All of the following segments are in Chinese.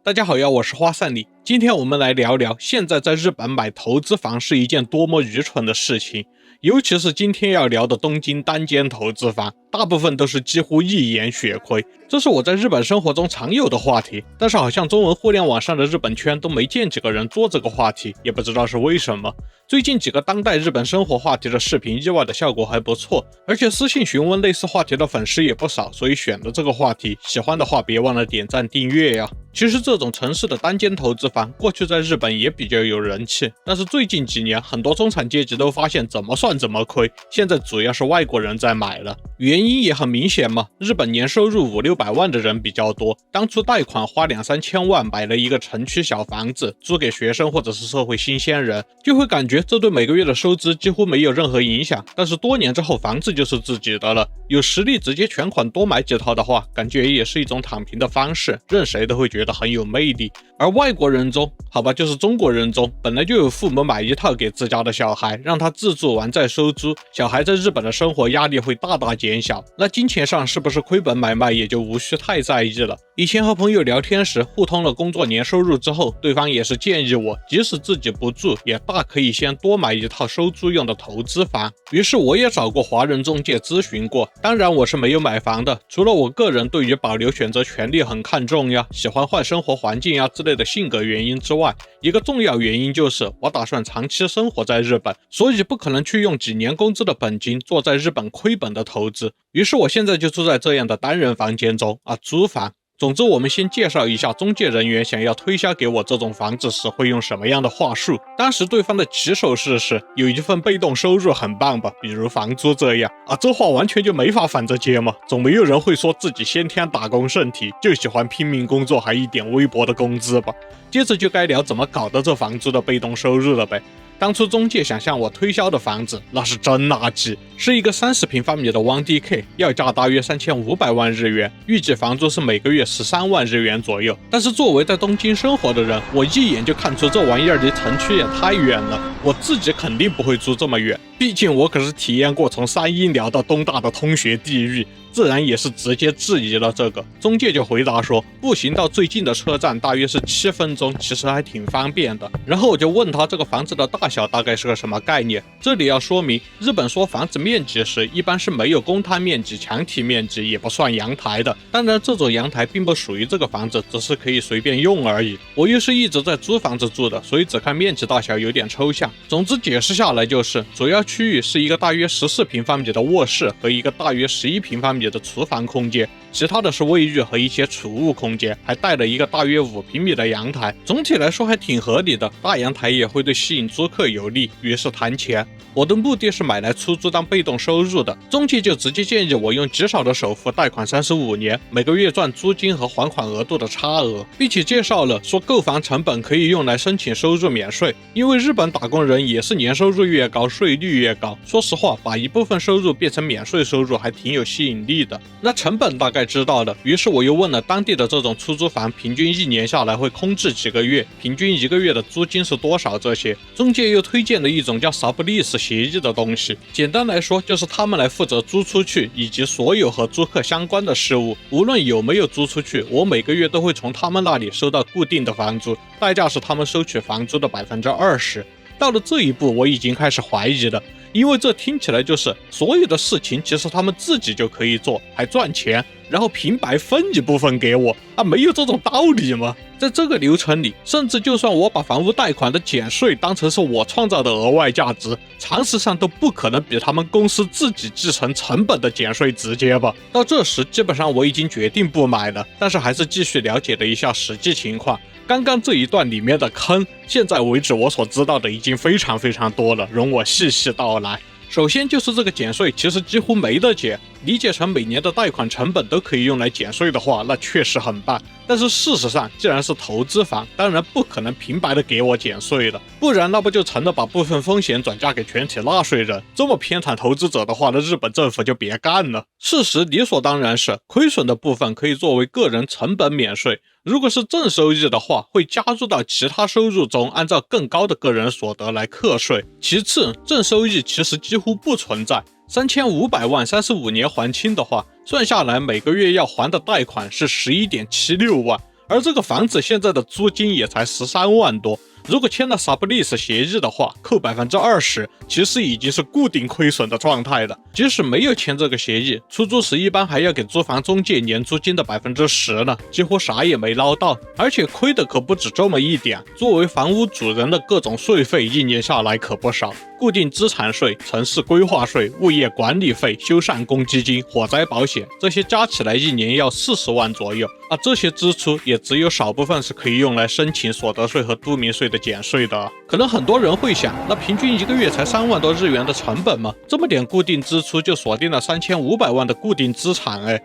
大家好呀，我是花散里。今天我們來聊聊現在在日本買投資房是一件多麼愚蠢的事情，尤其是今天要聊的東京单間投資房，大部分都是幾乎一眼血虧。這是我在日本生活中常有的話題，但是好像中文互聯網上的日本圈都沒見幾個人做這個話題，也不知道是為什麼。最近幾個當代日本生活話題的視頻意外的效果還不錯，而且私信詢問類似話題的粉絲也不少，所以選了這個話題。喜歡的話別忘了點讚訂閱呀。其實這種城市的單間投資房過去在日本也比较有人氣，但是最近幾年很多中產階級都發現怎麼算怎麼虧，現在主要是外國人在買了。原因也很明顯嘛，日本年收入500-600萬的人比較多，當初貸款花2-3千萬買了一個城區小房子租給學生或者是社會新鮮人，就會感覺這對每個月的收支幾乎沒有任何影響，但是多年之後房子就是自己的了，有實力直接全款多買幾套的話，感覺也是一種躺平的方式，任誰都会覺得很有魅力。而外國人中，好吧，就是中國人中，本来就有父母买一套給自家的小孩，让他自住完再收租，小孩在日本的生活压力会大大减小，那金錢上是不是虧本買賣也就無需太在意了。以前和朋友聊天時互通了工作年收入之後，對方也是建議我即使自己不住也大可以先多買一套收租用的投資房，于是我也找过华人中介咨詢過，当然我是沒有買房的，除了我個人對於保留選擇權利很看重呀，喜歡換生活環境呀之類的性格原因之外，一個重要原因就是我打算長期生活在日本，所以不可能去用幾年工資的本金做在日本虧本的投資，於是我現在就住在這樣的單人房間中租房。總之我們先介紹一下中介人員想要推銷給我這種房子時會用什麼樣的話術。當時對方的起手式是有一份被動收入很棒吧，比如房租這樣這話完全就沒法反着接嘛，總沒有人會說自己先天打工身體就喜歡拼命工作還一點微薄的工資吧。接着就該聊怎麼搞的這房租的被動收入了唄。當初中介想向我推銷的房子那是真垃圾，是一個30平方米的 1DK， 要價大約3500萬日元，預計房租是每個月13萬日元左右。但是作為在東京生活的人，我一眼就看出這玩意兒離城區也太遠了，我自己肯定不會住這麼遠，畢竟我可是體驗過從三鷹聊到東大的通學地獄，自然也是直接質疑了這個。中介就回答說步行到最近的車站大約是7分鐘，其實還挺方便的。然後我就問他這個房子的大小大概是個什麼概念。這裡要說明，日本說房子面積時一般是沒有公攤面積、牆體面積，也不算陽台的。當然這種陽台並不屬於這個房子，只是可以隨便用而已。我又是一直在租房子住的，所以只看面積大小有點抽象。總之解釋下來就是主要區域是一個大約14平方米的臥室和一個大約11平方米的廚房空間，其他的是衛浴和一些儲物空間，還帶了一個大約5平米的陽台。總體來說還挺合理的，大陽台也會對吸引租客有利，於是談錢。我的目的是買來出租當被動收入的，中介就直接建議我用極少的首付貸款35年，每個月賺租金和還款額度的差額，並且介紹了說購房成本可以用來申請收入免稅，因為日本打工人也是年收入越高稅率越高，說實話把一部分收入變成免稅收入還挺有吸引力的。那成本大概知道了，於是我又問了當地的這種出租房平均1年下來會空置幾個月，平均1個月的租金是多少，這些中介又推薦了一種叫 sublease 協議的東西，簡單來說就是他們來負責租出去以及所有和租客相關的事務，無論有沒有租出去，我每個月都會從他們那裡收到固定的房租，代價是他們收取房租的20%。到了這一步我已經開始懷疑了，因為這听起來就是所有的事情其實他們自己就可以做，還賺錢，然後平白分一部分給我沒有這種道理嗎？在這個流程裡，甚至就算我把房屋貸款的減稅當成是我創造的額外價值，常識上都不可能比他們公司自己繼承成本的減稅直接吧。到這時基本上我已經決定不買了，但是還是繼續了解了一下實際情況。剛剛這一段裡面的坑，現在為止我所知道的已經非常非常多了，容我細細道來。首先就是這個減稅其實幾乎沒得減，理解成每年的貸款成本都可以用來減稅的話，那確實很棒。但是事實上，既然是投資房，當然不可能平白的給我減稅了，不然那不就成了把部分風險轉嫁給全體納稅人？這麼偏袒投資者的話，那日本政府就別幹了。事實理所當然是，虧損的部分可以作為個人成本免稅，如果是正收益的話，會加入到其他收入中，按照更高的个人所得來課稅。其次，正收益其實幾乎不存在。3500萬35年還清的話，算下來每個月要還的貸款是11.76萬，而這個房子現在的租金也才13萬多。如果簽了 sublease 協議的話，扣 20%， 其實已經是固定虧損的狀態了。即使沒有簽這個協議，出租時一般還要給租房中介年租金的 10% 呢，幾乎啥也沒撈到。而且虧的可不止這麼一點，作為房屋主人的各種稅費一年下來可不少，固定資產稅、城市規劃稅、物業管理費、修繕公積金、火災保險，這些加起來一年要40萬左右。而這些支出也只有少部分是可以用來申請所得稅和都民稅的減稅的。可能很多人會想，那平均一個月才3萬多日元的成本嗎？這麼點固定支出就鎖定了3500萬的固定資產哎，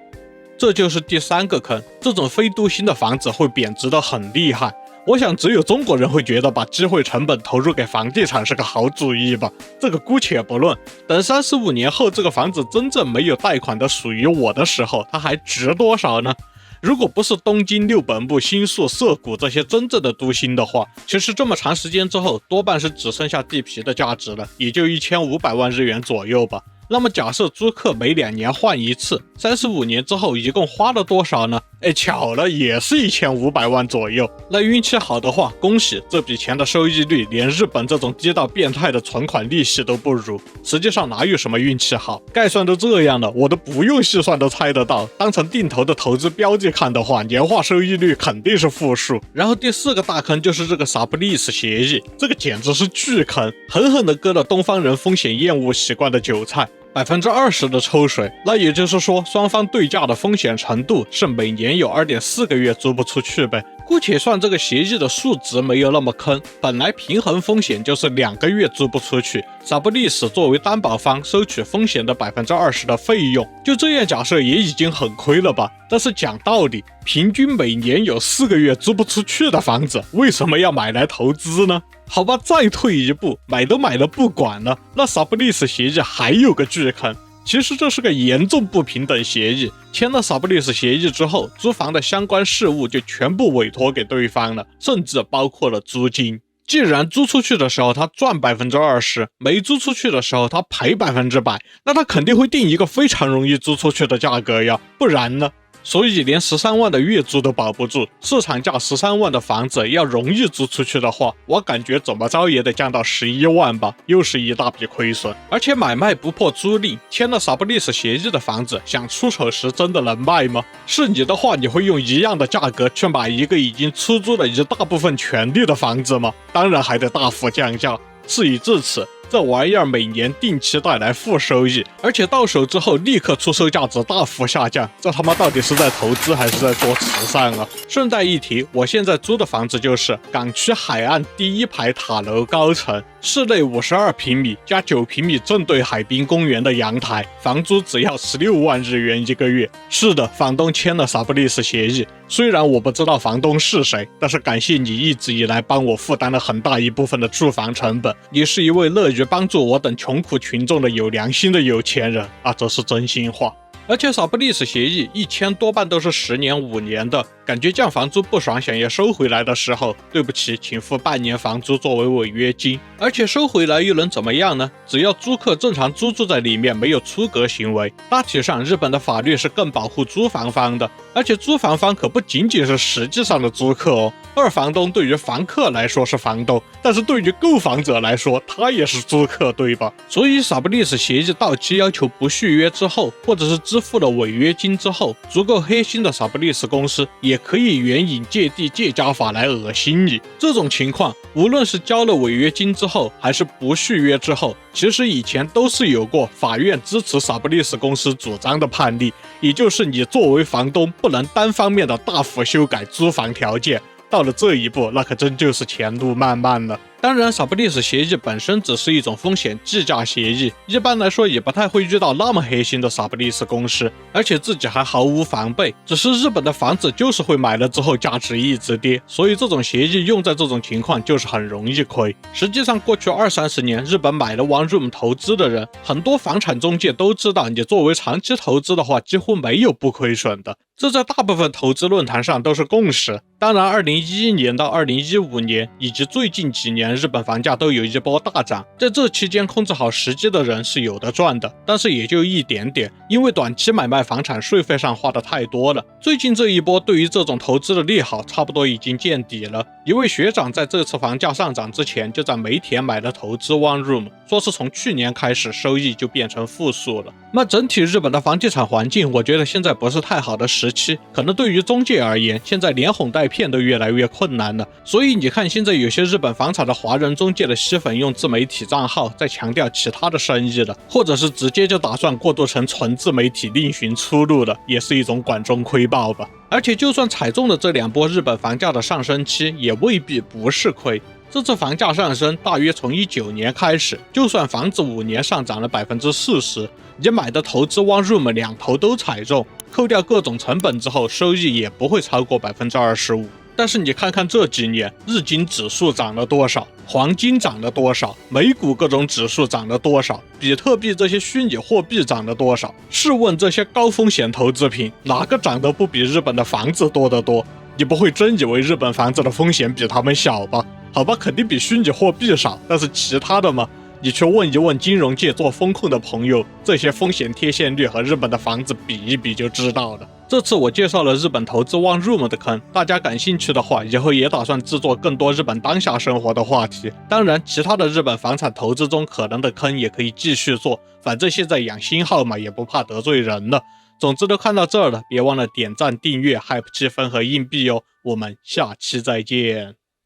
這就是第3個坑。這種非都心的房子會貶值得很厲害。我想只有中國人會覺得把機會成本投入給房地產是個好主意吧，這個姑且不論。等35年後這個房子真正沒有貸款的屬於我的時候，它還值多少呢？如果不是東京六本木、新宿、澀谷這些真正的都心的話，其實這麼長時間之後，多半是只剩下地皮的價值了，也就1500萬日元左右吧。那麼假設租客每2年換一次，35年之後一共花了多少呢？巧了，也是1500萬左右。那運氣好的話，恭喜，這筆錢的收益率連日本這種低到變態的存款利息都不如。實際上哪有什麼運氣好，概算都這樣了，我都不用細算都猜得到。當成定投的投資標記看的話，年化收益率肯定是負數。然後第4個大坑就是這個 sublease 協議，這個簡直是巨坑，狠狠地割了東方人風險厭惡習慣的韭菜。20%的抽水，那也就是說雙方對價的風險程度是每年有 2.4 個月租不出去唄。姑且算這個協議的數值沒有那麼坑，本來平衡風險就是2個月租不出去，sublease作為擔保方收取風險的 20% 的費用，就這樣假設也已經很虧了吧。但是講道理，平均每年有4個月租不出去的房子，為什麼要買來投資呢？好吧，再退一步，買都買了不管了，那 sublease 協議還有個巨坑。其實這是個嚴重不平等協議，簽了 sublease 協議之後，租房的相關事務就全部委託給對方了，甚至包括了租金。既然租出去的時候他賺 20%， 沒租出去的時候他賠 100%， 那他肯定會定一個非常容易租出去的價格呀，不然呢？所以連13萬的月租都保不住，市場價13萬的房子要容易租出去的話，我感覺怎麼着也得降到11萬吧，又是一大筆虧損。而且買賣不破租賃，簽了 sublease 協議的房子，想出手時真的能賣嗎？是你的話，你會用一樣的價格去買一個已經出租了一大部分權利的房子嗎？當然還得大幅降價。事已至此，這玩意兒每年定期帶來負收益，而且到手之後立刻出售價值大幅下降，這他媽到底是在投資還是在做慈善啊？順帶一提，我現在租的房子就是港區海岸第1排塔樓高層，室內52平米加9平米正對海濱公園的陽台，房租只要16萬日元一個月。是的，房東簽了 sublease 協議，雖然我不知道房東是誰，但是感謝你一直以來幫我負擔了很大一部分的住房成本，你是一位樂於幫助我等窮苦群眾的有良心的有錢人啊，這是真心話。而且 sublease 協議一簽多半都是10年、5年的，感覺降房租不爽，想要收回來的時候，對不起，請付半年房租作為違約金。而且收回來又能怎麼樣呢？只要租客正常租住在裡面，沒有出格行為。大體上，日本的法律是更保護租房方的，而且租房方可不僅僅是實際上的租客哦。二房東對於房客來說是房東，但是對於購房者來說，他也是租客，對吧？所以 sublease 協議到期要求不續約之後，或者是支付了違約金之後，足夠黑心的 sublease 公司也可以援引借地借家法來惡心你。這種情況，無論是交了違約金之後，還是不續約之後，其實以前都是有過法院支持 sublease 公司主張的判例，也就是你作為房東不能單方面的大幅修改租房條件。到了這一步，那可真就是前路漫漫了。当然 sublease 協議本身只是一種風險計價協議，一般來說也不太會遇到那麼黑心的 sublease 公司，而且自己還毫無防備。只是日本的房子就是會買了之後價值一直跌，所以這種協議用在這種情況就是很容易虧。實際上過去20-30年，日本買了 one room 投資的人，很多房產中介都知道，你作為長期投資的話，幾乎沒有不虧損的。這在大部分投資論壇上都是共識。當然，2011年到2015年以及最近幾年，日本房價都有一波大漲，在這期間控制好时機的人是有的賺的，但是也就一點點，因為短期買賣房產稅費上花的太多了。最近這一波對於這種投資的利好差不多已經見底了。一位學長在這次房價上漲之前就在梅田買了投資 One Room， 說是從去年開始收益就變成負數了。那整體日本的房地產環境，我觉得現在不是太好的时期，可能对于中介而言，现在连哄带騙都越來越困難了。所以你看，現在有些日本房產的華人中介的吸粉用自媒體賬號在強調其他的生意了，或者是直接就打算過渡成純自媒體另尋出路了，也是一種管中窺豹吧。而且就算踩中了這兩波日本房價的上升期，也未必不是虧。這次房價上升大約從19年開始，就算房子5年上漲了40%，你買的投資 One Room 兩頭都踩中，扣掉各種成本之後，收益也不會超過25%。但是你看看這幾年，日經指數漲了多少，黃金漲了多少，美股各種指數漲了多少，比特幣這些虛擬貨幣漲了多少？試問這些高風險投資品，哪個漲得不比日本的房子多得多？你不會真以為日本房子的風險比他們小吧？好吧，肯定比虛擬貨幣少，但是其他的嘛，你去問一問金融界做風控的朋友，這些風險貼現率和日本的房子比一比就知道了。這次我介紹了日本投資 One Room 的坑，大家感興趣的話，以後也打算制作更多日本當下生活的話題。當然，其他的日本房產投資中可能的坑也可以繼續做，反正現在養新號嘛，也不怕得罪人了。總之都看到這兒了，別忘了點讚、訂閱、hype7分和硬幣哦。我們下期再見。